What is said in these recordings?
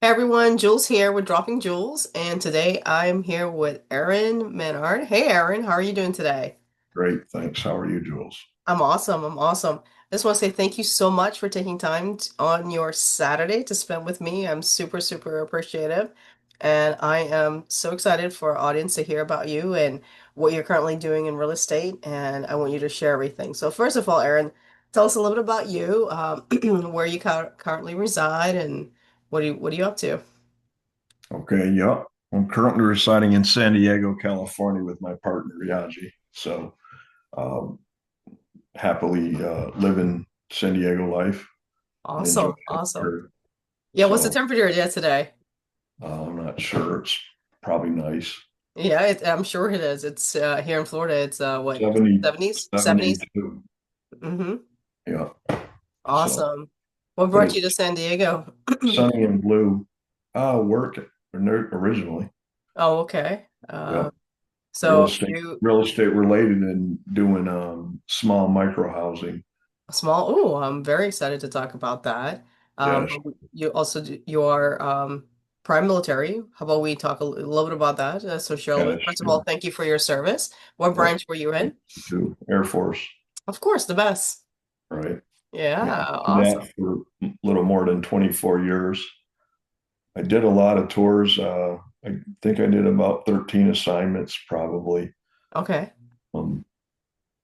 Hey everyone, Jules here with Dropping Jules, and today I'm here with Aaron Maynard. Hey Aaron, how are you doing today? Great, thanks. How are you, Jules? I'm awesome. I'm awesome. I just want to say thank you so much for taking time on your Saturday to spend with me. I'm super, super appreciative. And I am so excited for our audience to hear about you and what you're currently doing in real estate. And I want you to share everything. So first of all, Aaron, tell us a little bit about you, where you currently reside, and what are you up to? Okay, yeah. I'm currently residing in San Diego, California with my partner, Yaji. So, um, happily living San Diego life and enjoying Awesome. it Awesome. here. Yeah, what's the So, temperature there today? I'm not sure. It's probably nice. Yeah, I'm sure it is. It's here in Florida. It's what, 70, 70s? 70s? 72. Mm-hmm. Yeah. So, Awesome. What but brought you to it's San Diego? sunny and blue. Work originally. Oh, okay. Yeah. Real So estate, you real estate related and doing small micro housing. small. Oh, I'm very excited to talk about that. Yes. But you also you are prime military. How about we talk a little bit about that? So Yeah, Charlotte, first of all, sure. thank you for your service. What Yep. branch were you in? To Air Force, Of course, the best. right? Yeah. Yeah, Did awesome. that for a little more than 24 years. I did a lot of tours. I think I did about 13 assignments probably Okay. um,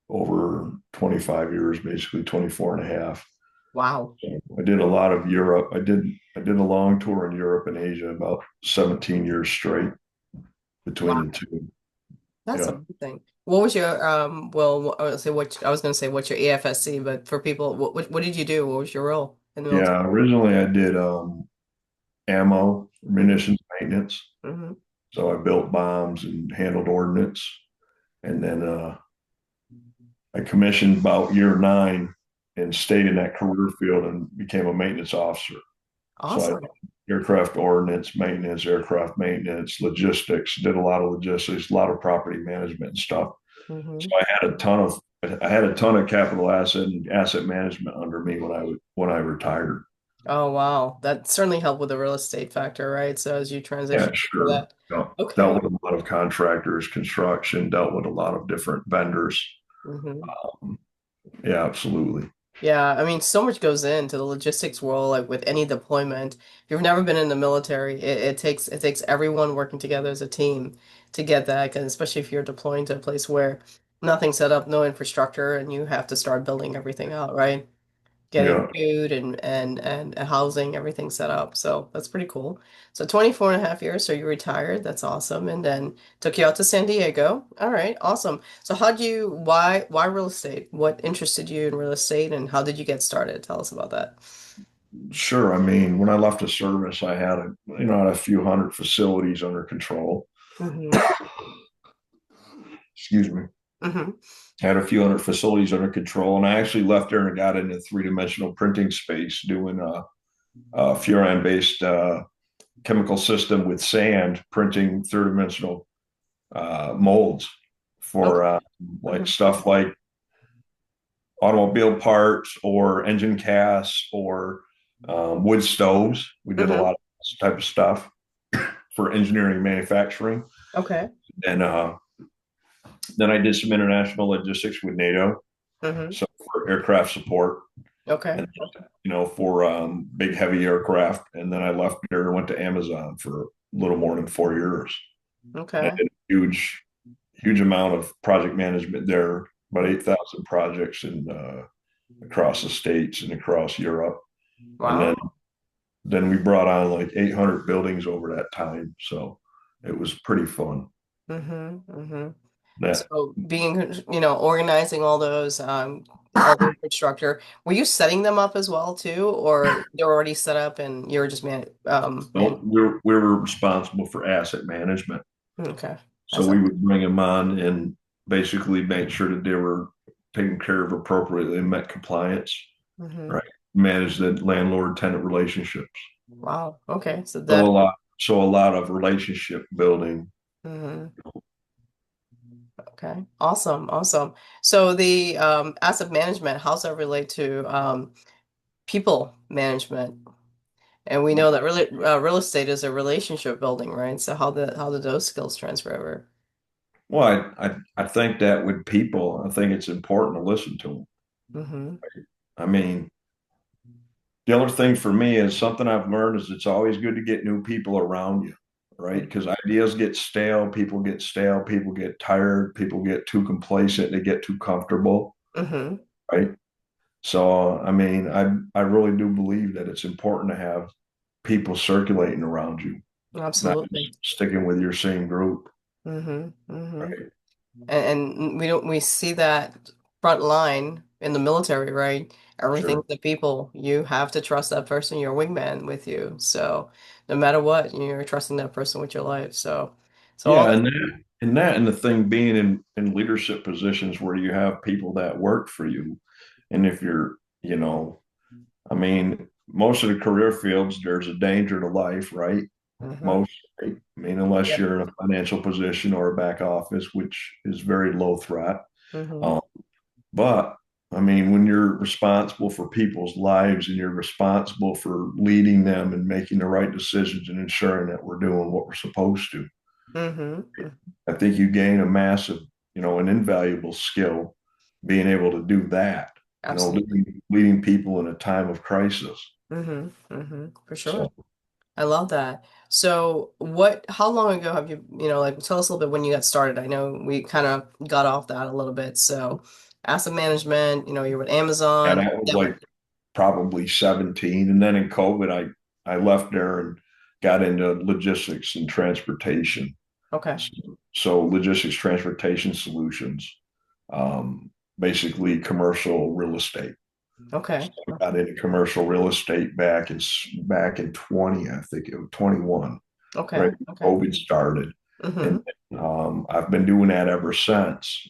over 25 years, basically 24 and a half. Wow. So I did a lot of Europe. I did a long tour in Europe and Asia, about 17 years straight between the Wow. two. That's Yeah. amazing. What was your well, I was gonna say what's your AFSC, but for people, what did you do? What was your role in the military? Yeah. Originally I did ammo, Hmm. munitions maintenance. Hmm. So I built bombs and handled ordnance. And then I commissioned about year nine and stayed in that career field and became a maintenance officer. So I Awesome. aircraft ordnance, maintenance, aircraft maintenance, logistics, did a lot of logistics, a lot of property management and stuff. So Hmm. I had a ton of capital asset and asset management under me when I retired. Oh wow, that certainly helped with the real estate factor, right? So as you Yeah, transition to sure. that, Dealt okay. with a lot of contractors, construction, dealt with a lot of different vendors. Hmm. Um, yeah, absolutely. Yeah, I mean, so much goes into the logistics world, like with any deployment. If you've never been in the military, it takes everyone working together as a team to get that, and especially if you're deploying to a place where nothing's set up, no infrastructure, and you have to start building everything out, right? Getting Yeah. food and housing, everything set up. So that's pretty cool. So 24 and a half years, so you retired. That's awesome. And then took you out to San Diego. All right, awesome. So why real estate? What interested you in real estate and how did you get started? Tell us about that. Sure. I mean, when I left the service, I had a few hundred facilities under control. Mm-hmm. Excuse me. Mm-hmm. I had a few hundred facilities under control, and I actually left there and got into three-dimensional printing space, doing a furan-based chemical system with sand, printing third-dimensional molds Okay. for like Mm-hmm. stuff like automobile parts or engine casts or wood stoves. We did a Mm-hmm. lot of this type of stuff for engineering and manufacturing. Okay. And then I did some international logistics with NATO, Mm-hmm. so for aircraft support Okay. and for big heavy aircraft. And then I left there and went to Amazon for a little more than 4 years, and I Okay. did a huge amount of project management there, about 8,000 projects in across the states and across Europe. And then Wow. then we brought on like 800 buildings over that time, so it was pretty fun. Mm-hmm. Mm-hmm. That So being, organizing all the infrastructure, were you setting them up as well too, or they're already set up and you're just so we were responsible for asset management. okay. So That's we not, would bring them on and basically make sure that they were taken care of appropriately and met compliance, hmm. right? Manage the landlord tenant relationships. Wow. Okay. So So a that, lot, so a lot of relationship building. hmm. Okay. Awesome. Awesome. So the asset management, how's that relate to people management? And we know that really real estate is a relationship building, right? So how do those skills transfer over? Well, I think that with people, I think it's important to listen to them. Mm-hmm. I mean, the other thing for me is something I've learned is it's always good to get new people around you, right? Because ideas get stale, people get tired, people get too complacent, they get too comfortable, Mm-hmm. right? So, I mean, I really do believe that it's important to have people circulating around you, not Absolutely. just sticking with your same group, Mm-hmm. Mm-hmm. right? And we see that front line in the military, right? Everything's Sure. the people. You have to trust that person, your wingman with you. So no matter what, you're trusting that person with your life. So all Yeah, this, and the thing being in leadership positions where you have people that work for you, and if you're, you know, I mean, most of the career fields, there's a danger to life, right? hmm Most, right? I mean, unless Yep. you're in a financial position or a back office, which is very low threat. hmm Um, but I mean, when you're responsible for people's lives and you're responsible for leading them and making the right decisions and ensuring that we're doing what we're supposed to, hmm I think you gain a massive, an invaluable skill being able to do that, Absolutely. leading people in a time of crisis. For sure. So, I love that. So how long ago have like tell us a little bit when you got started. I know we kind of got off that a little bit. So asset management, you're with and Amazon. that was Then what? like probably 17. And then in COVID, I left there and got into logistics and transportation. Okay. So logistics, transportation solutions, basically commercial real estate. So Okay. I got into commercial real estate back in 20, I think it was 21, Okay. right? Okay. COVID started. And hmm I've been doing that ever since.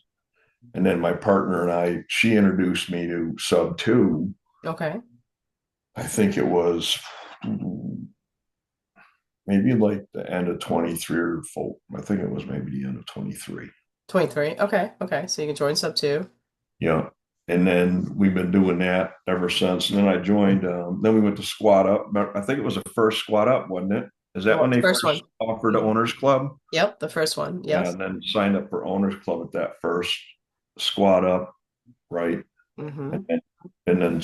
And then my partner and she introduced me to Sub Two. Okay. I think it was maybe like the end of 23 or full. I think it was maybe the end of 23. 23. Okay. Okay. So you can join sub two. Yeah. And then we've been doing that ever since. And then I joined, then we went to Squat Up. But I think it was the first Squat Up, wasn't it? Is that Well, when the they first first one. offered Mhm. Owners Club? Yep. The first one. Yeah. Yes. And then signed up for Owners Club at that first Squat Up, right? And hmm then, and then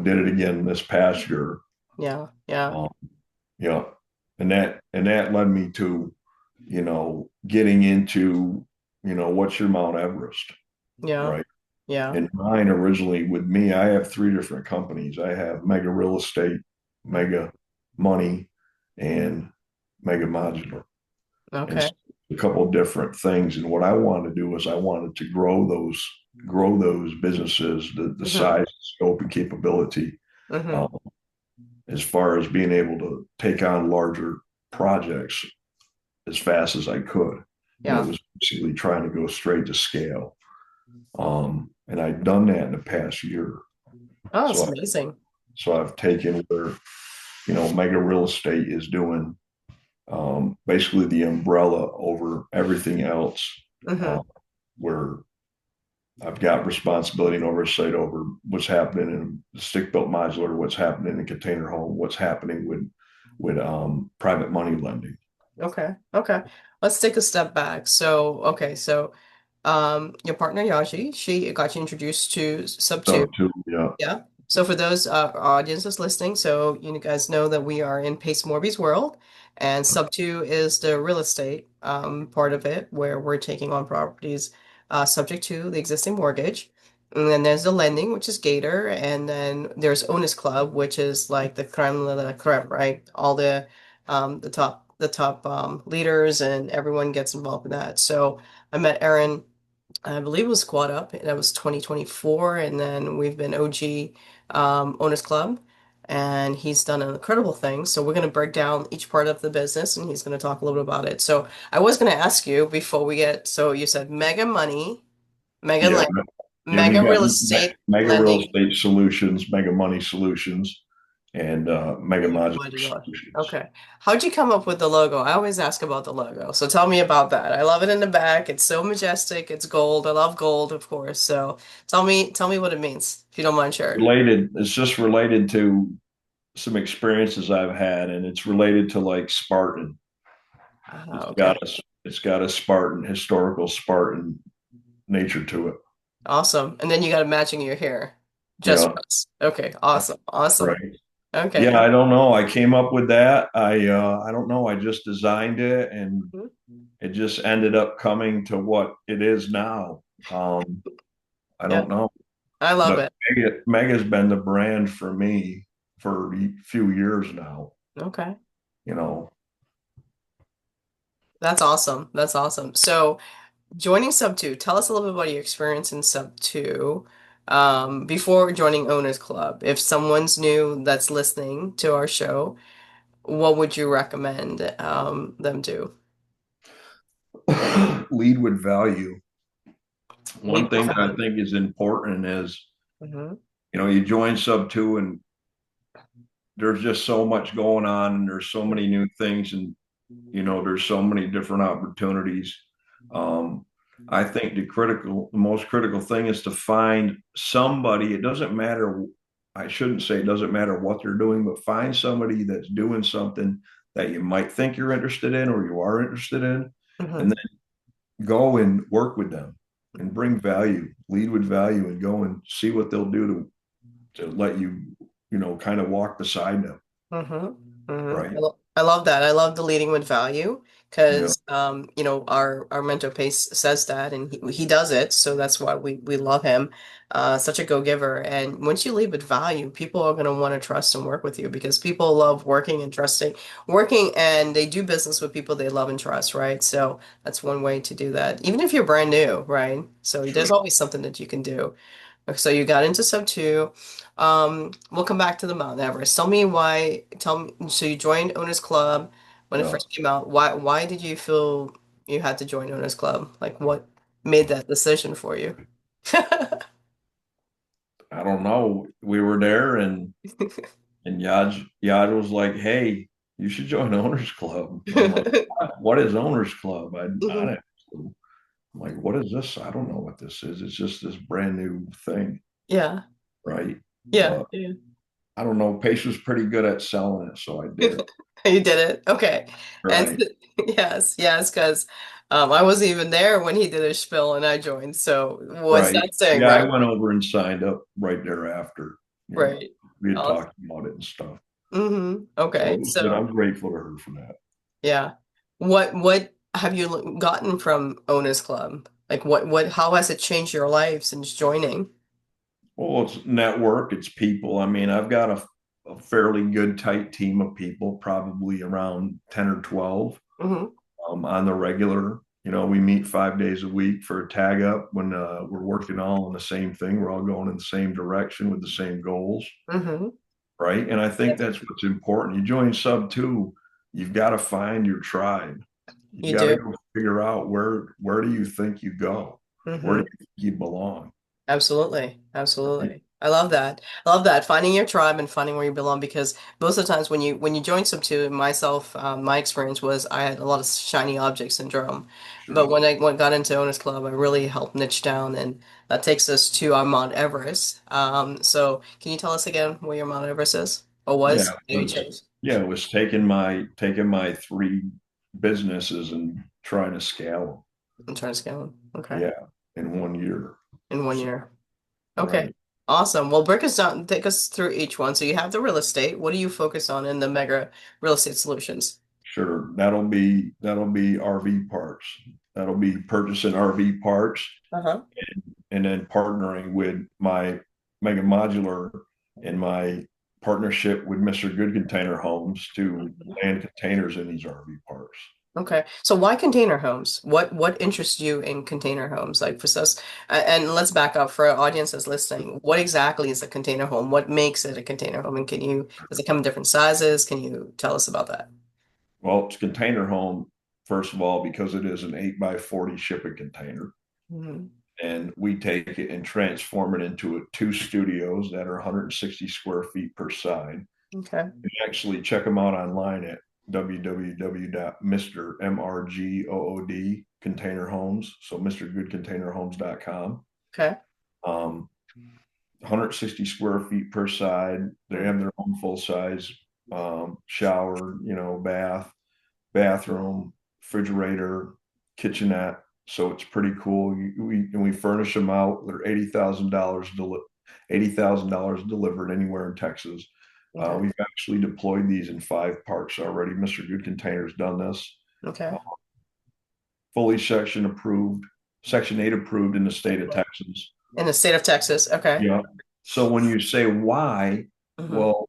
did it again this past year. Yeah. Yeah. Um, yeah. And that led me to, getting into, what's your Mount Everest, Yeah. right? Yeah. And mine originally with me, I have three different companies. I have Mega Real Estate, Mega Money, and Mega Modular. And Okay. so a couple of different things. And what I wanted to do is I wanted to grow those businesses, the hmm size, scope, and capability, hmm um, as far as being able to take on larger projects as fast as I could. And it Yeah. was basically trying to go straight to scale. And I've done that in the past year. Oh, that's So amazing. I've taken where, Mega Real Estate is doing, basically the umbrella over everything else, hmm uh, where I've got responsibility and oversight over what's happening in the stick built modular, what's happening in container home, what's happening with private money lending. Okay. Okay. Let's take a step back. Your partner Yashi, she got you introduced to Sub So 2. too, yeah, Yeah. So for those audiences listening, so you guys know that we are in Pace Morby's world, and Sub 2 is the real estate part of it, where we're taking on properties subject to the existing mortgage. And then there's the lending, which is Gator, and then there's Onus Club, which is like the creme de la creme, right? All the top leaders and everyone gets involved in that. So I met Aaron. I believe it was Squad Up. That was 2024. And then we've been OG Owners Club. And he's done an incredible thing. So we're going to break down each part of the business and he's going to talk a little bit about it. So I was going to ask you before so you said mega money, mega yeah. land, We mega got real estate Mega Real lending, Estate Solutions, Mega Money Solutions, and Mega mega Modular modular. Solutions. Okay. How'd you come up with the logo? I always ask about the logo. So tell me about that. I love it in the back. It's so majestic. It's gold. I love gold, of course. So tell me what it means, if you don't mind sharing. It's just related to some experiences I've had, and it's related to like Spartan. Ah, It's okay. got a Spartan, historical Spartan nature to it. Awesome. And then you got it matching your hair. Just Yeah, for us. Okay. Awesome. Awesome. right. Yeah, Okay. I don't know. I came up with that. I don't know. I just designed it, and Mhm. it just ended up coming to what it is now. I Yeah. don't know, I love but it. Mega's been the brand for me for a few years now. Okay. You know, That's awesome. That's awesome. So joining Sub 2, tell us a little bit about your experience in Sub 2 before joining Owners Club. If someone's new that's listening to our show, what would you recommend them do? lead with value. One Lead with thing that I value. think is important is, Hmm. you join Sub 2, and there's just so much going on, and there's so many new things, and there's so many different opportunities. um, I think the most critical thing is to find somebody. It doesn't matter, I shouldn't say it doesn't matter what they're doing, but find somebody that's doing something that you might think you're interested in or you are interested in, and Hmm. then go and work with them and bring value, lead with value, and go and see what they'll do to let you, kind of walk beside them. Hmm. Hmm. Right. I love that. I love the leading with value Yeah. because our mentor Pace says that and he does it, so that's why we love him. Such a go-giver. And once you lead with value, people are going to want to trust and work with you because people love working and trusting, working and they do business with people they love and trust, right? So that's one way to do that, even if you're brand new, right? So there's Sure. always something that you can do. So you got into sub two. We'll come back to the Mount Everest. Tell me why. Tell me. So you joined Owners Club when it Yeah. first came out. Why did you feel you had to join Owners Club? Like what made that decision for you? I don't know. We were there, and Yad was like, "Hey, you should join Owners Club." I'm like, "What is Owners Club?" I Mhm. didn't. I'm like, "What is this? I don't know what this is. It's just this brand new thing, Yeah. right?" Yeah. But Yeah. I don't know. Pace was pretty good at selling it, so I did it. You did it. Okay. And Right. yes, yes, because I wasn't even there when he did his spiel and I joined. So what's Right. that saying, Yeah, I right? went over and signed up right thereafter. Right. We had Awesome. talked about it and stuff. So Okay. it was good. So I'm grateful to her for that. yeah. What have you gotten from Owners Club? Like what how has it changed your life since joining? Well, it's network, it's people. I mean, I've got a fairly good tight team of people, probably around 10 or 12 Hmm. on the regular. We meet 5 days a week for a tag up when we're working all on the same thing. We're all going in the same direction with the same goals, Hmm. right? And I think Yes, that's what's important. You join Sub 2, you've got to find your tribe. You you got to do. go figure out where do you think you go? Where do Hmm. you think you belong? Absolutely. Right? Absolutely. I love that. I love that. Finding your tribe and finding where you belong because most of the times when you join Sub 2, myself, my experience was I had a lot of shiny object syndrome. But Sure. when I got into Owners Club, I really helped niche down and that takes us to our Mount Everest. So can you tell us again where your Mount Everest is? Or Yeah, was? it Maybe was changed. yeah, it was taking my three businesses and trying to scale I'm trying to scale them. Okay. them. Yeah, in 1 year. In one So, year. Okay. right. Awesome. Well, break us down, take us through each one. So you have the real estate. What do you focus on in the mega real estate solutions? Sure. That'll be RV parts. That'll be purchasing RV parts, Uh-huh. and then partnering with my Mega Modular and my partnership with Mr. Good Container Homes to Mhm. land containers in these RV parks. Okay. So why container homes? What interests you in container homes? Like for us, and let's back up for our audience that's listening. What exactly is a container home? What makes it a container home? And does it come in different sizes? Can you tell us about that? Well, it's a container home, first of all, because it is an 8 by 40 shipping container. Hmm. And we take it and transform it into two studios that are 160 square feet per side. Okay. You can actually check them out online at www.mrgood container homes. So mrgoodcontainerhomes.com. Okay. Um, 160 square feet per side. They have their own full size shower, bathroom, refrigerator, kitchenette. So it's pretty cool. We furnish them out. They're $80,000 delivered anywhere in Texas. Okay. We've actually deployed these in 5 parks already. Mr. Good Container's done this. Uh, Okay. Fully Section 8 approved in the state of Texas. In the state of Texas. Okay. Yeah. So when you say why, Hmm. well,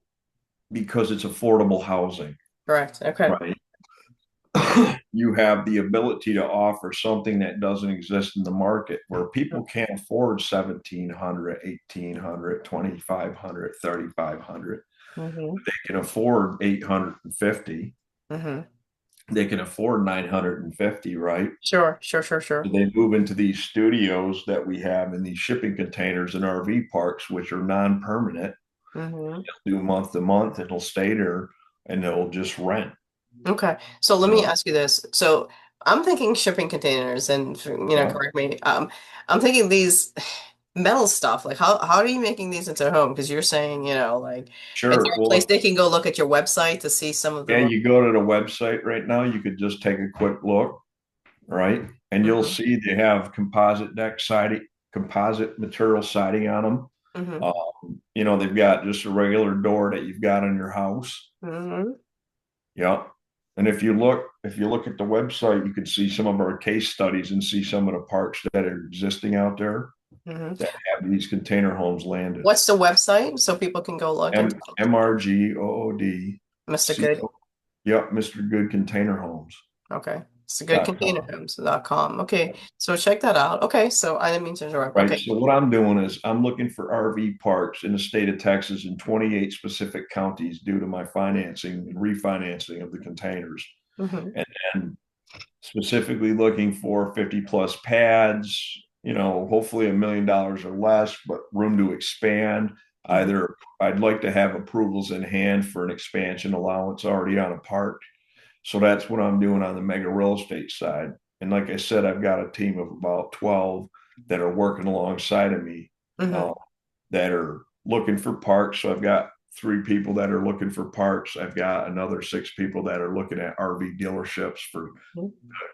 because it's affordable housing, Correct. Okay. right? You have the ability to offer something that doesn't exist in the market where people can't afford 1,700, 1,800, 2,500, 3,500. Hmm. They can afford 850. Hmm. They can afford 950, right? Sure. Sure. Sure. Sure. They move into these studios that we have in these shipping containers in RV parks, which are non-permanent. Hmm. They'll do month to month, and they'll stay there, and they'll just rent. Okay. So let me So, ask you this. So I'm thinking shipping containers and yeah, correct me. I'm thinking these metal stuff. Like how are you making these into a home? Because you're saying, like is there sure. a place Well, they can go look at your website to see some of the yeah, room? you go to the website right now, you could just take a quick look, right? And you'll Hmm. see they have composite deck siding, composite material siding on them. Hmm. They've got just a regular door that you've got in your house. Hmm. Yeah. And if you look at the website, you can see some of our case studies and see some of the parks that are existing out there Hmm. that have these container homes landed. What's the website so people can go look and MRGOOD. Mr. Good. Yep, Mr. Good Container Okay. It's a good container Homes.com. homes.com. Okay. So check that out. Okay. So I didn't mean to interrupt. Right. Okay. So what I'm doing is I'm looking for RV parks in the state of Texas in 28 specific counties due to my financing and refinancing of the containers. Hmm. And then specifically looking for 50 plus pads, hopefully $1 million or less, but room to expand. Hmm. Either I'd like to have approvals in hand for an expansion allowance already on a park. So that's what I'm doing on the mega real estate side. And like I said, I've got a team of about 12 that are working alongside of me Hmm. uh, that are looking for parks. So I've got 3 people that are looking for parks. I've got another 6 people that are looking at RV dealerships for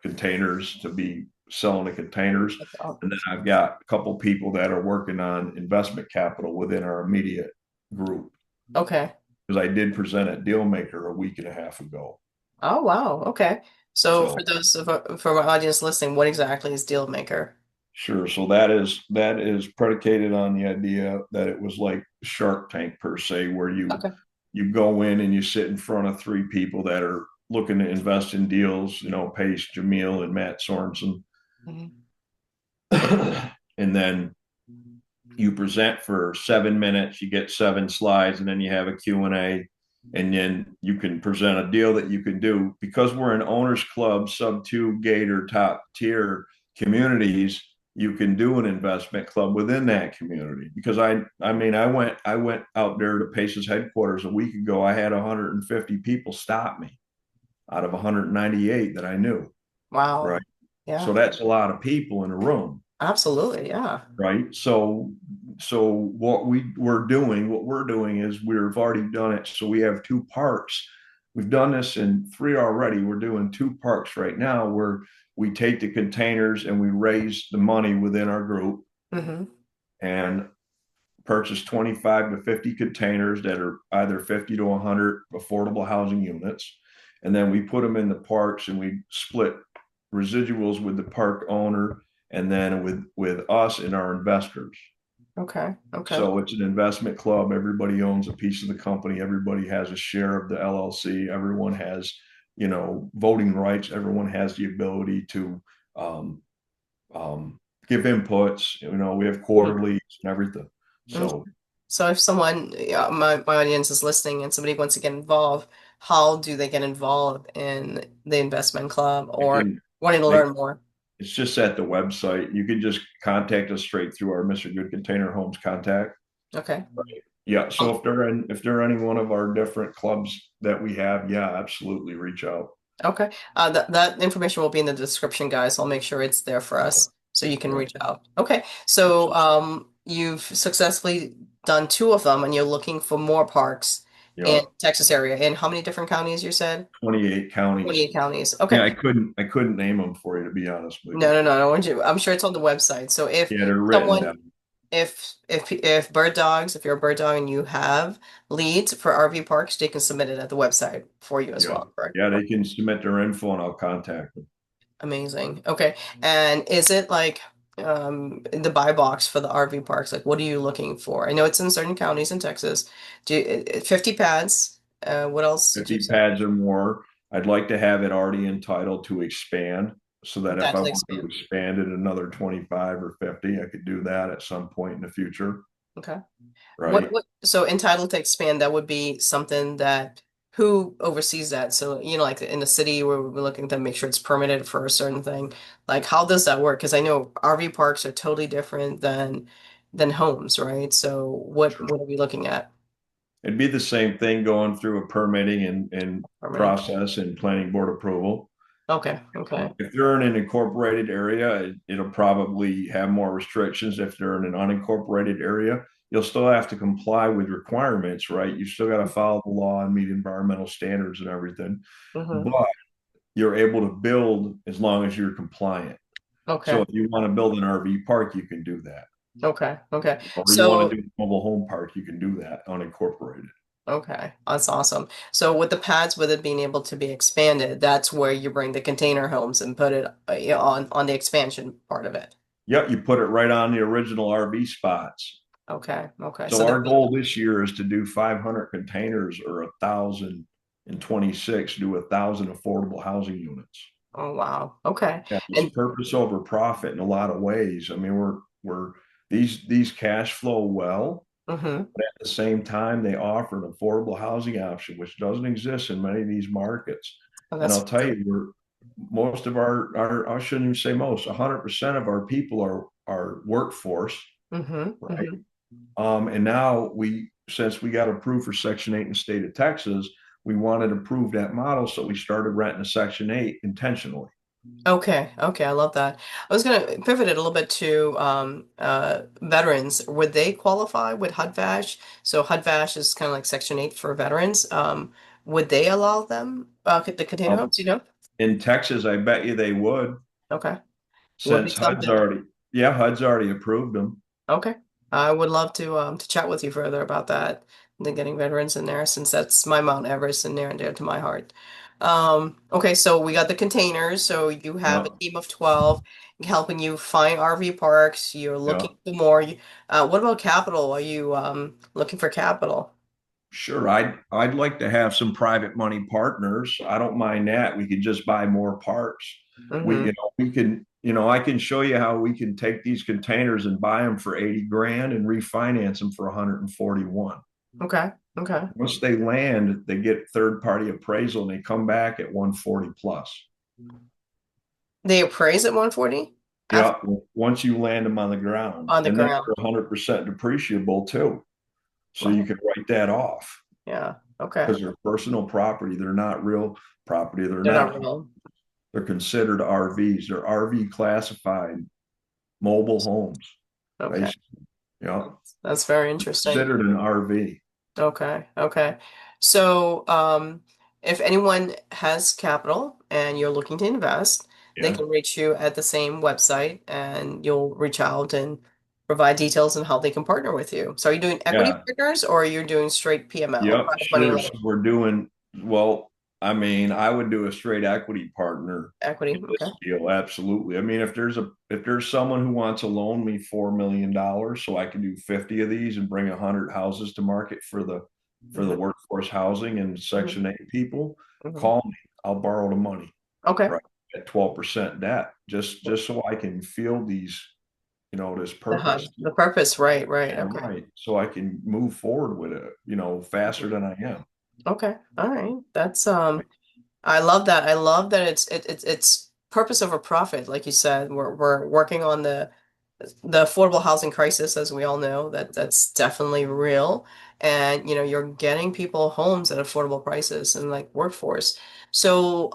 containers to be selling the containers. And then I've got a couple people that are working on investment capital within our immediate group Okay. because I did present at Dealmaker a week and a half ago. Oh, wow. Okay. So So for my audience listening, what exactly is deal maker? sure. So that is predicated on the idea that it was like Shark Tank per se, where you Okay. you go in and you sit in front of 3 people that are looking to invest in deals, Pace, Jamil, and Matt Sorensen. Mhm. And then you present for 7 minutes, you get 7 slides, and then you have a Q&A, and then you can present a deal that you can do. Because we're an owners club, sub 2 Gator top tier communities, you can do an investment club within that community. Because I mean, I went out there to Pace's headquarters a week ago. I had 150 people stop me out of 198 that I knew, Wow. right? So Yeah. that's a lot of people in a room, Absolutely. Yeah. right? So what we're doing is we've already done it. So we have 2 parks. We've done this in 3 already. We're doing 2 parks right now where we take the containers and we raise the money within our group Hmm. and purchase 25 to 50 containers that are either 50 to 100 affordable housing units. And then we put them in the parks and we split residuals with the park owner and then with us and our investors. Okay. Okay. So it's an investment club. Everybody owns a piece of the company. Everybody has a share of the LLC. Everyone has, voting rights. Everyone has the ability to um, give inputs. We have quarterlies and everything. Okay. So So if someone, yeah, my audience is listening and somebody wants to get involved, how do they get involved in the investment club or again, wanting to they learn more? it's just at the website. You can just contact us straight through our Mr. Good Container Homes contact. Okay. Yeah. So Um, if they're any one of our different clubs that we have, yeah, absolutely reach out. okay. That information will be in the description, guys. I'll make sure it's there for Yeah. us so you can Yeah. reach out. Okay. So, Absolutely. you've successfully done two of them and you're looking for more parks in Yeah, Texas area. In how many different counties you said? 28 counties. 28 counties. Yeah, Okay. I couldn't name them for you to be honest with No, you. no, no. I want you, I'm sure it's on the website. So if Yeah, they're written someone, down. if bird dogs, if you're a bird dog and you have leads for RV parks, they can submit it at the website for you as Yeah. well, correct? Yeah, they can submit their info and I'll contact them. Amazing. Okay. And is it like the buy box for the RV parks? Like what are you looking for? I know it's in certain counties in Texas. 50 pads. What else did you 50 say? pads or more. I'd like to have it already entitled to expand so that if That I to want to expand. expand it another 25 or 50, I could do that at some point in the future, Okay. right? What so entitled to expand, that would be something that who oversees that? So, like in the city where we're looking to make sure it's permitted for a certain thing. Like how does that work? Because I know RV parks are totally different than homes, right? So what are we looking at? It'd be the same thing going through a permitting and Permitting. process and planning board approval. Okay, okay. If they're in an incorporated area, it'll probably have more restrictions. If they're in an unincorporated area, you'll still have to comply with requirements, right? You still got to follow the law and meet environmental standards and everything. Mm-hmm. But you're able to build as long as you're compliant. So Okay. if you want to build an RV park, you can do that. Okay. Okay. Or you want to So, do a mobile home park, you can do that unincorporated. okay. That's awesome. So with the pads, with it being able to be expanded, that's where you bring the container homes and put it on the expansion part of it. Yep, you put it right on the original RV spots. Okay. Okay. So So they're our built. goal this year is to do 500 containers or 1,026, do 1,000 affordable housing units. Oh, wow. Okay. Yeah, it's And purpose over profit in a lot of ways. I mean, we're these cash flow well, mm-hmm. but at the same time, they offer an affordable housing option, which doesn't exist in many of these markets. Oh, And that's I'll tell you, we're most of our I shouldn't even say most, 100% of our people are workforce, mm-hmm. right? Mm-hmm. And now since we got approved for Section 8 in the state of Texas, we wanted to prove that model. So we started renting a Section 8 intentionally. Okay. Okay. I love that. I was gonna pivot it a little bit to veterans. Would they qualify with HUD-VASH? So HUD-VASH is kind of like Section 8 for veterans. Would they allow them the container Um, homes, you know? in Texas, I bet you they would, Okay. Would be since something. HUD's already approved them. Okay. I would love to chat with you further about that, the getting veterans in there, since that's my Mount Everest and near and dear to my heart. Okay, so we got the containers. So you have a Yeah, team of 12 helping you find RV parks. You're yeah. looking for more. What about capital? Are you looking for capital? Sure. I'd like to have some private money partners. I don't mind that. We could just buy more parts. Mm-hmm. We can, I can show you how we can take these containers and buy them for 80 grand and refinance them for 141. Okay. Okay. Once they land, they get third party appraisal and they come back at 140 plus. They appraise at 140 after Yeah, once you land them on the ground, on the and then ground. they're 100% depreciable too. So you Wow. can write that off Yeah. Okay. because they're personal property. They're not real property. They're not real. They're considered RVs. They're RV classified mobile homes, Okay. basically. Yeah, That's very interesting. considered an RV. Okay, okay. So, if anyone has capital and you're looking to invest, they Yeah, can reach you at the same website and you'll reach out and provide details on how they can partner with you. So, are you doing equity yeah. partners or you're doing straight PML, Yep, private money sure. So loan we're doing, well, I mean, I would do a straight equity partner equity? in Okay. this deal. Absolutely. I mean, if there's someone who wants to loan me $4 million so I can do 50 of these and bring 100 houses to market for the Hmm. workforce housing and Hmm. Section 8 people, Hmm. call me. I'll borrow the money, Okay. right? At 12% debt, just so I can field these, this The purpose. HUD, the purpose, right, right. Yeah, Okay. right. So I can move forward with it, faster than I am. Okay. All right. I love that. I love that it's purpose over profit, like you said. We're working on the affordable housing crisis, as we all know, that's definitely real. And you're getting people homes at affordable prices and like workforce. So,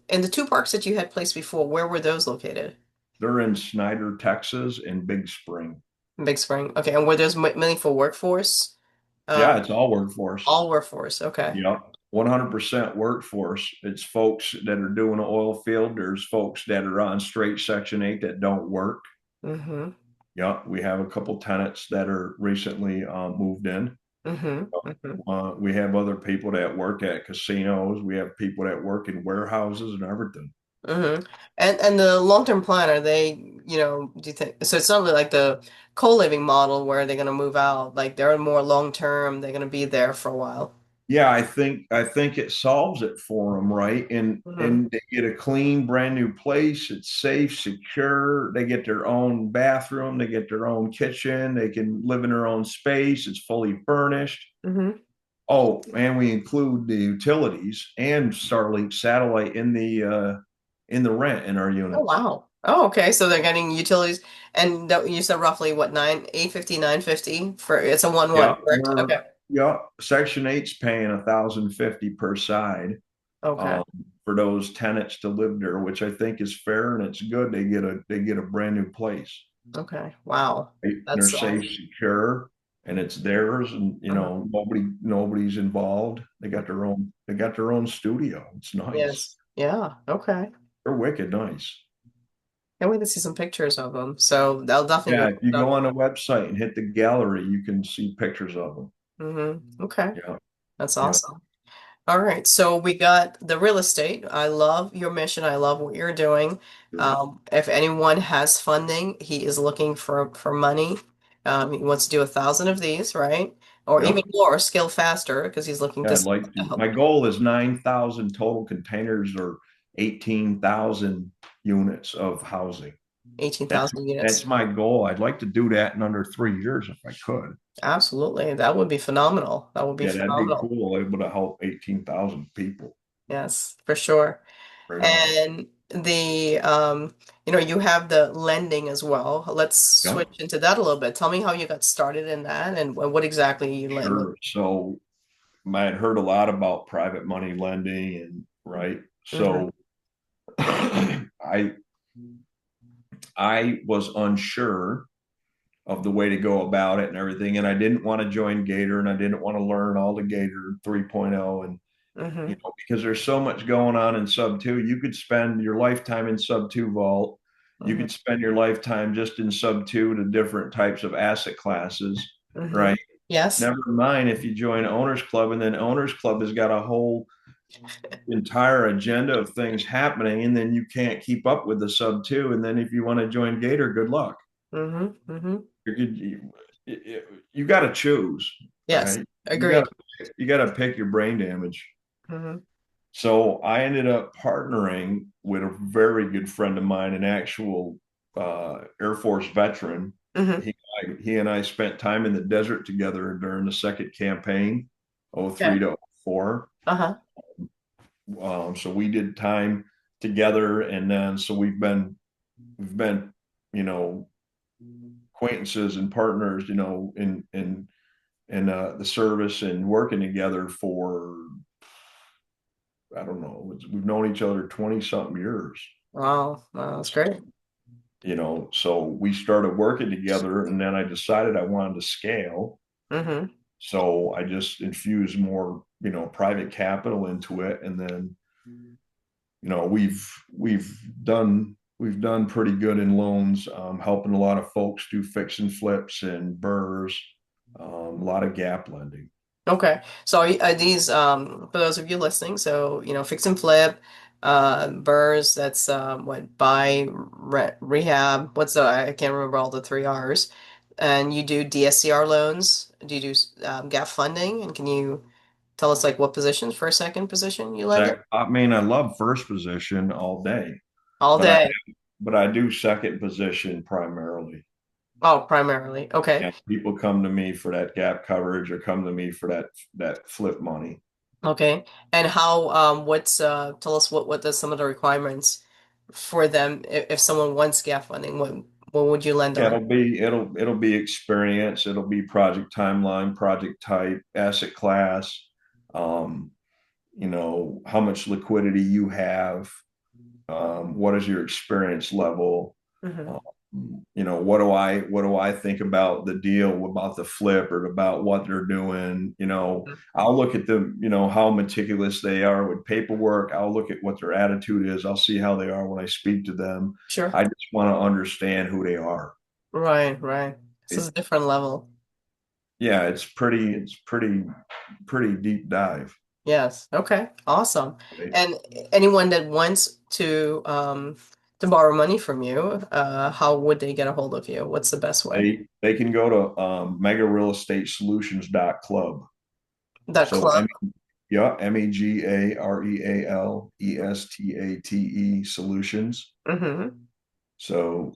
in the two parks that you had placed before, where were those located? They're in Snyder, Texas, and Big Spring. Big Spring. Okay, and where there's meaningful workforce, Yeah, um, it's all workforce. all workforce. Okay. Yep. 100% workforce. It's folks that are doing the oil field. There's folks that are on straight Section 8 that don't work. Mm-hmm. Yeah, we have a couple tenants that are recently moved in. Mm-hmm. Mm-hmm. We have other people that work at casinos. We have people that work in warehouses and everything. Mm-hmm. And the long-term plan, are they, do you think so it's not really like the co-living model where they're gonna move out, like they're more long-term, they're gonna be there for a while. Yeah, I think it solves it for them, right? And Mm-hmm. and they get a clean, brand new place. It's safe, secure. They get their own bathroom. They get their own kitchen. They can live in their own space. It's fully furnished. Mm-hmm. Oh, and we include the utilities and Starlink satellite in the rent in our Oh units. wow. Oh, okay. So they're getting utilities, and you said roughly what, 850, 950 for it's a 1-1, Yeah, correct? Okay. Section 8's paying 1,050 per side Okay. um, for those tenants to live there, which I think is fair and it's good. They get a brand new place. Okay. Wow. Right? They're That's safe, secure, and it's theirs, and mhm. nobody's involved. They got their own studio. It's nice. Yes. Yeah. Okay. They're wicked nice. Can't wait to see some pictures of them. So they'll definitely be Yeah, if you posted go on. on the website and hit the gallery, you can see pictures of them. Okay. Yeah, That's yeah. awesome. All right, so we got the real estate. I love your mission. I love what you're doing. Sure. If anyone has funding, he is looking for money. He wants to do 1,000 of these, right? Or even Yep. more, scale faster because he's looking Yeah, to I'd like to. help My goal is 9,000 total containers or 18,000 units of housing. That's 18,000 that's units. my goal. I'd like to do that in under 3 years if I could. Absolutely, that would be phenomenal. That would be Yeah, that'd be phenomenal. cool. Able to help 18,000 people Yes, for sure. right on. And you have the lending as well. Let's Yeah, switch into that a little bit. Tell me how you got started in that and what exactly you lend with. sure. So I had heard a lot about private money lending and right. Hmm. So I I was unsure of the way to go about it and everything. And I didn't want to join Gator and I didn't want to learn all the Gator 3.0 and Hmm. because there's so much going on in sub two. You could spend your lifetime in sub two vault. You Hmm. could spend your lifetime just in sub two to different types of asset classes, Hmm. right? Yes. Never mind if you join Owners Club and then Owners Club has got a whole entire agenda of things happening, and then you can't keep up with the sub two. And then if you want to join Gator, good luck. Hmm. Hmm. You got to choose, Yes. right? You got Agreed. you got to pick your brain damage. Hmm. So I ended up partnering with a very good friend of mine, an actual Air Force veteran. Hmm. He and I spent time in the desert together during the second campaign, Okay. 03 to 04. Uh-huh. So we did time together, and then so we've been, you know, acquaintances and partners, in the service and working together for I don't know. We've known each other 20 something years. Wow. Wow, that's great. So we started working together and then I decided I wanted to scale. Hmm. So I just infused more, private capital into it. And then, we've done pretty good in loans, helping a lot of folks do fix and flips and burrs, a lot of gap lending. Okay. So are these for those of you listening, so fix and flip, BRRRRs, that's what buy, rehab, I can't remember all the three R's. And you do DSCR loans. Do you do gap funding? And can you tell us like what positions, first, second position you lend in? I mean, I love first position all day, All but I day. but I do second position primarily. Oh, primarily. Okay. And people come to me for that gap coverage or come to me for that flip money. Okay. And how what's tell us what the some of the requirements for them if someone wants gap funding, what would you lend Yeah, on? it'll be experience, it'll be project timeline, project type, asset class, um, how much liquidity you have, what is your experience level, Hmm. what do I think about the deal, about the flip, or about what they're doing. I'll look at them, how meticulous they are with paperwork. I'll look at what their attitude is. I'll see how they are when I speak to them. Sure. I just want to understand who they are. Right, right. This is it, a different level. yeah, it's pretty deep dive. Yes. Okay. Awesome. Right? And anyone that wants to borrow money from you, how would they get a hold of you? What's the best way? They can go to megarealestatesolutions.club. That So club. yeah, megarealestate solutions. Mm-hmm. So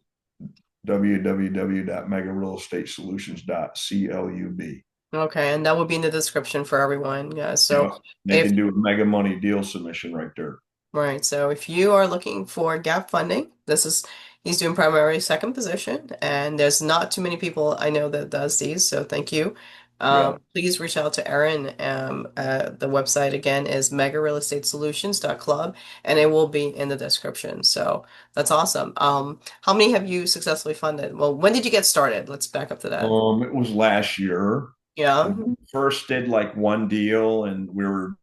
www.megarealestatesolutions.club. Okay, and that will be in the description for everyone. Yeah. So Yeah, they if can do a mega money deal submission right there. right. So if you are looking for gap funding, this is he's doing primary second position, and there's not too many people I know that does these. So thank you. Yeah. Please reach out to Aaron. The website again is megarealestatesolutions.club, and it will be in the description. So that's awesome. How many have you successfully funded? Well, when did you get started? Let's back up to that. It was last year. Yeah. We first did like one deal, and we were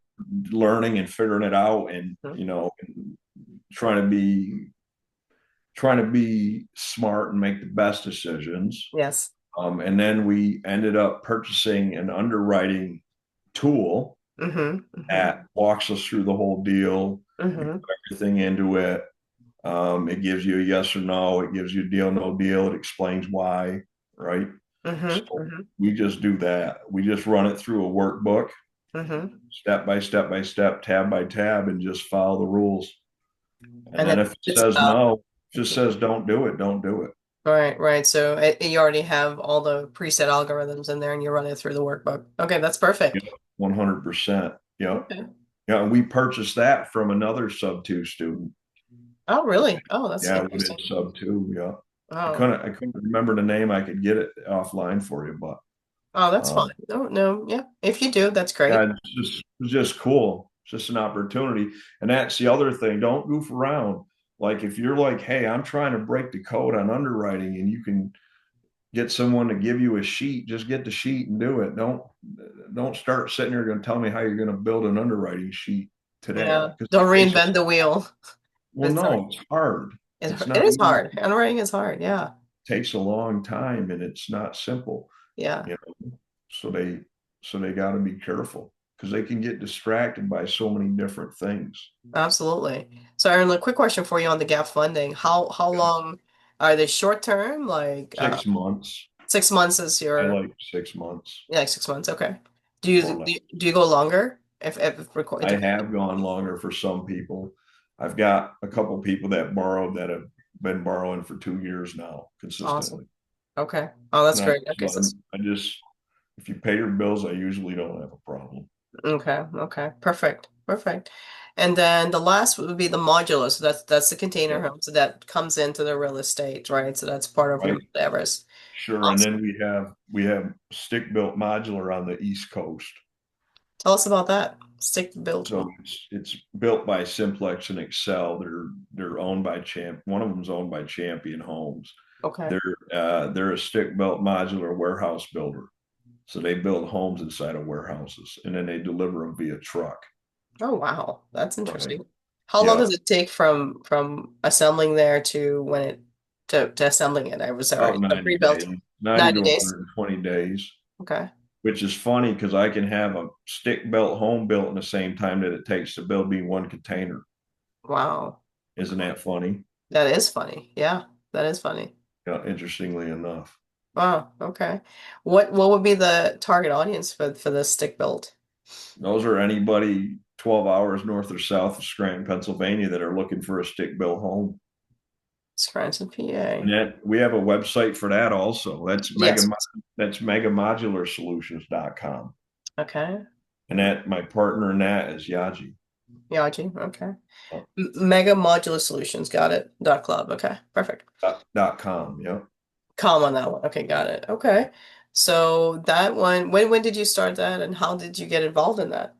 learning and figuring it out, and Mhm. trying to be trying to be smart and make the best decisions. Yes. And then we ended up purchasing an underwriting tool Mm-hmm. Mm-hmm. that walks us through the whole deal. We Mm-hmm. put everything into it. It gives you a yes or no. It gives you a deal, no deal. It explains why, right? So Mm-hmm. Mm-hmm. we just do that. We just run it through a workbook, Mm-hmm. step by step by step, tab by tab, and just follow the rules. And And then then if it it's says about no, just says don't do it, don't do it. right, right. So you already have all the preset algorithms in there, and you run it through the workbook. Okay, that's Yeah, perfect. 100%. Yeah. Okay. Yeah. And we purchased that from another sub two student. Oh, really? Oh, that's Yeah, we did interesting. sub two. Yeah. I Oh, couldn't I couldn't remember the name. I could get it offline for you, but oh, that's fine. um, No, no, yeah. If you do, that's yeah, great. it's just cool. It's just an opportunity. And that's the other thing. Don't goof around. Like if you're like, hey, I'm trying to break the code on underwriting, and you can get someone to give you a sheet, just get the sheet and do it. Don't start sitting here going to tell me how you're going to build an underwriting sheet today, Yeah. because Don't it takes a reinvent the wheel. well, It's no, it's hard. It's it not is easy. hard. Handwriting is hard. Yeah. It takes a long time, and it's not simple. Yeah. You know, so they got to be careful because they can get distracted by so many different things. Absolutely. So, Aaron, a quick question for you on the gap funding. How long are they short term? Like 6 months. 6 months is I your like 6 months yeah, like 6 months. Okay. Do you or do less. you, do you go longer? If record it I depends. have gone longer for some people. I've got a couple people that borrowed that have been borrowing for 2 years now Awesome. consistently. Okay. Oh, that's And I great. just Okay, let so them, I just, if you pay your bills, I usually don't have a problem. okay, okay, perfect, perfect. And then the last would be the modular. So that's the container Yeah. home. So that comes into the real estate, right? So that's part of your Right. endeavors. Sure. And Awesome. then we have stick built modular on the East Coast. Tell us about that. Stick built. So it's built by Simplex and Excel. They're owned by One of them's owned by Champion Homes. Okay. They're a stick built modular warehouse builder. So they build homes inside of warehouses, and then they deliver them via truck. Oh, wow. That's Right. interesting. How long Yeah. does it take from assembling there to when it to assembling it? I was sorry. About A 90 pre-built days, 90 90 to days. 120 days, Okay. which is funny because I can have a stick built home built in the same time that it takes to build me one container. Wow. Isn't that funny? That is funny. Yeah, that is funny. Yeah, interestingly enough. Wow, okay. What would be the target audience for this stick build? Those are anybody 12 hours north or south of Scranton, Pennsylvania that are looking for a stick built home. Scranton, And PA. that we have a website for that also. Yes. That's megamodular Okay. and that my partner in that is Yaji. Yaji. Okay. Mega Modular Solutions. Got it. .club. Okay. Perfect. .com. Yeah. Calm on that one. Okay, got it. Okay. So that one, when did you start that and how did you get involved in that?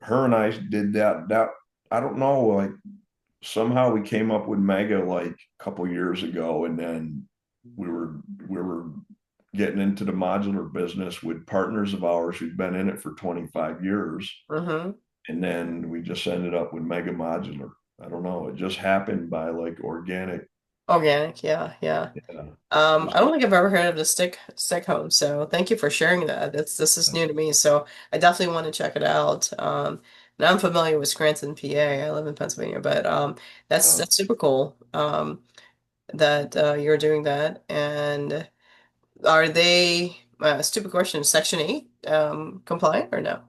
Her and I did that. I don't know, like somehow we came up with Mega like a couple years ago, and then we were we were getting into the modular business with partners of ours who'd been in it for 25 years. Mm-hmm. And then we just ended up with Mega Modular. I don't know. It just happened by like organic. Organic, yeah, yeah. Yeah. I Just, don't think I've ever heard of the stick home, so thank you for sharing that. This is new to me, so I definitely want to check it out. And I'm familiar with Scranton, PA. I live in Pennsylvania, but uh, that's super cool. That you're doing that. And are they stupid question, Section 8 compliant or no?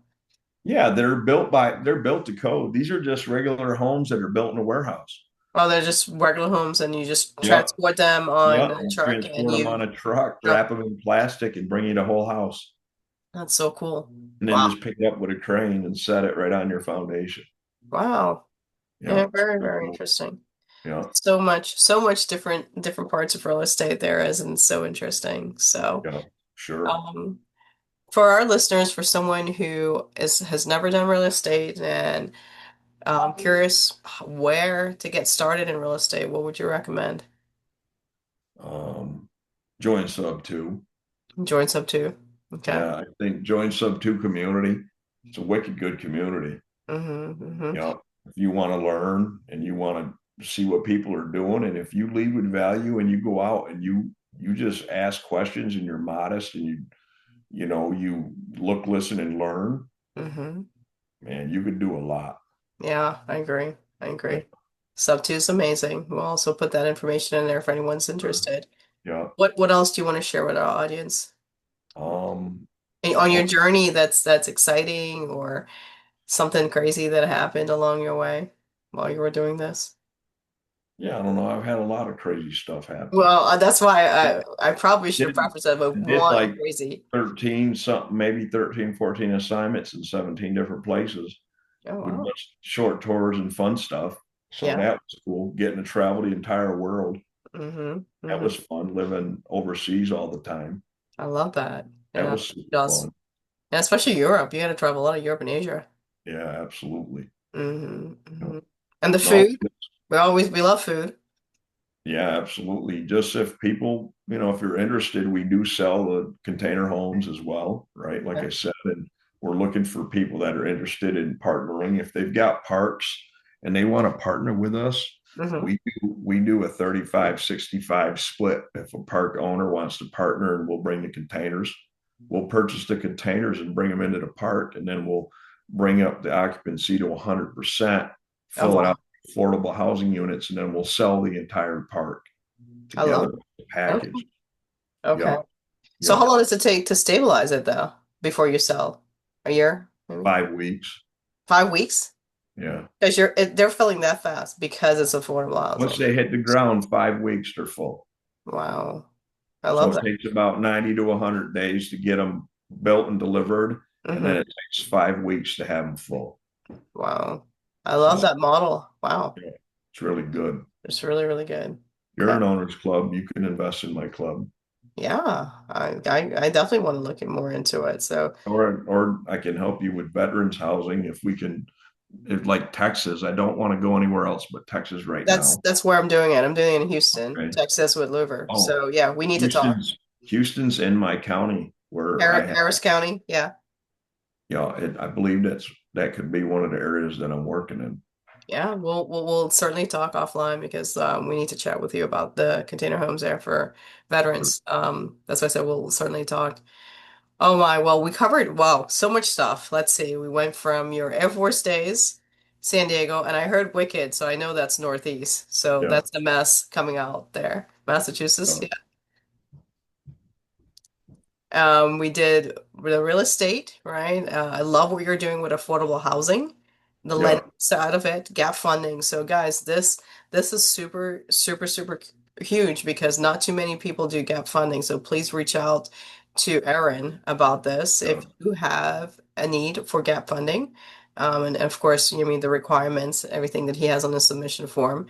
yeah, they're built to code. These are just regular homes that are built in a warehouse. Oh, they're just regular homes, and you just Yep. transport them on Yep. a You truck, and transport them you. on a truck, Oh, wrap them in plastic, and bring you the whole house. that's so cool. And then Wow, just pick it up with a crane and set it right on your foundation. wow. Yeah. Yeah, It's very, pretty very cool. interesting. Yeah. So much different parts of real estate there is, and so interesting. So, Yeah. Sure. um, for our listeners, for someone who has never done real estate and curious where to get started in real estate, what would you recommend? Um, Join sub two. Join sub two. Okay. Yeah, I think join sub two community. It's a wicked good community. Mm-hmm, mm-hmm, You know, if you want to learn and you want to see what people are doing, and if you lead with value and you go out and you just ask questions and you're modest and you look, listen, and learn, mm-hmm. man, you could do a lot. Yeah, I agree. I Yeah, agree. Sub two is amazing. We'll also put that information in there if anyone's sure. interested. Yeah. What else do you want to share with our audience? Um, And on your oh, journey that's exciting or something crazy that happened along your way while you were doing this? yeah, I don't know. I've had a lot of crazy stuff happen. Well, that's why I probably should have Did prefaced that with did one like crazy. 13 something, maybe 13, 14 assignments in 17 different places Oh with wow. just short tours and fun stuff. So Yeah. that was cool. Getting to travel the entire world. Mm-hmm. That Mm-hmm. was fun living overseas all the time. I love that. That Yeah, was it super does. fun. And especially Europe. You got to travel a lot of Europe and Asia. Yeah, absolutely. Mm-hmm. You Mm-hmm. know, And the no, food. We love food. yeah, absolutely. Just if people, if you're interested, we do sell the container homes as well, right? Like Yeah. I said, and we're looking for people that are interested in partnering. If they've got parks and they want to partner with us, Mm-hmm. we do a 35-65 split. If a park owner wants to partner and we'll bring the containers, we'll purchase the containers and bring them into the park, and then we'll bring up the occupancy to 100%, Oh fill it out wow. affordable housing units, and then we'll sell the entire park I love together it. Okay. package. Okay. Yep. So how Yep. long does it take to stabilize it though before you sell? A year, maybe? 5 weeks. 5 weeks? Yeah. Because they're filling that fast because it's affordable Once housing. they hit the ground, 5 weeks they're full. Wow. I So love it that. takes about 90 to 100 days to get them built and delivered. And then Hmm. it takes 5 weeks to have them full. Wow. I love So that model. Wow. yeah, it's really good. It's really, really good. You're Okay. an owner's club. You can invest in my club. Yeah. I definitely want to look more into it. So Or I can help you with veterans housing if we can. If like Texas, I don't want to go anywhere else but Texas right now. that's where I'm doing it. I'm doing it in Houston, Okay. Texas with Louver. Oh, So yeah, we need to talk. Houston's in my county where I have, Harris County. Yeah. I believe that could be one of the areas that I'm working in. Yeah, we'll certainly talk offline because we need to chat with you about the container homes there for veterans. That's why I said we'll certainly talk. Oh my, well, we covered, wow, so much stuff. Let's see. We went from your Air Force days, San Diego, and I heard Wicked, so I know that's Northeast. So Yeah. that's the mess coming out there. Massachusetts. Uh, We did the real estate, right? I love what you're doing with affordable housing, the lending yeah. side of it, gap funding. So, guys, this is super huge because not too many people do gap funding. So please reach out to Aaron about this Yeah. if you have a need for gap funding. And of course, you mean the requirements, everything that he has on the submission form.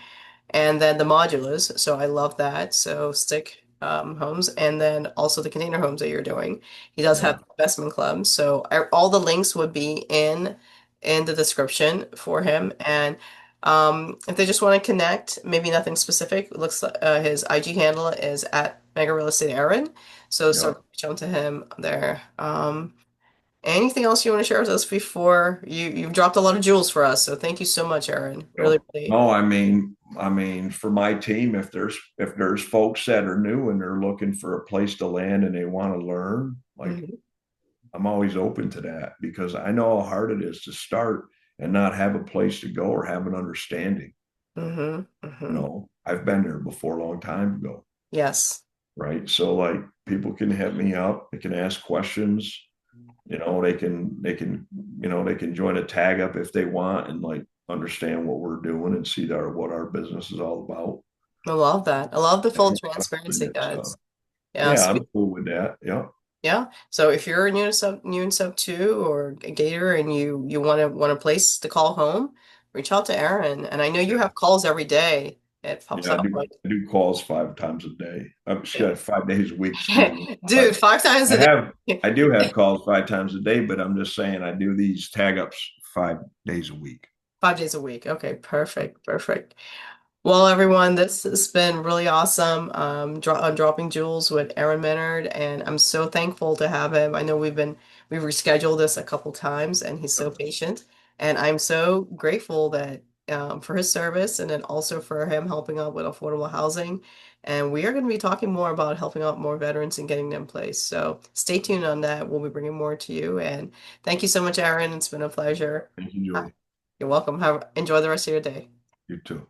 And then the modulars. So I love that. So stick homes and then also the container homes that you're doing. He does Yeah. have investment clubs. So all the links would be in the description for him. And If they just want to connect, maybe nothing specific. It looks like his IG handle is at Mega Real Estate Aaron. So Yeah. reach out to him there. Anything else you want to share with us before you've dropped a lot of jewels for us. So thank you so much, Aaron. Really, No, really. no, I mean, for my team, if there's folks that are new and they're looking for a place to land and they want to learn, like Hmm. I'm always open to that because I know how hard it is to start and not have a place to go or have an understanding. Hmm. Hmm. I've been there before a long time ago, Yes. right? So like people can hit me up, they can ask questions, they can join a tag up if they want and like understand what we're doing and see what our business is all about. I love that. I love the And full we're open transparency, it. So guys. Yeah. yeah, So I'm cool with that. Yeah. yeah. So if you're a new in sub two or a Gator and you want a place to call home, reach out to Aaron. And I know you Yeah. have calls every day. It pops Yeah, I up do. like, I do calls 5 times a day. Got 5 days a week. Excuse me. dude, But 5 times I a have. day. I do have calls 5 times a day. But I'm just saying I do these tag ups 5 days a week. 5 days a week. Okay, perfect, perfect. Well, everyone, this has been really awesome. Dropping Jules with Aaron Maynard, and I'm so thankful to have him. I know we've rescheduled this a couple times, and he's so patient. And I'm so grateful that for his service, and then also for him helping out with affordable housing. And we are going to be talking more about helping out more veterans and getting them in place. So stay tuned on that. We'll be bringing more to you. And thank you so much, Aaron. It's been a pleasure. Thank you, Uh, Julie. You're welcome. Enjoy the rest of your day. You too.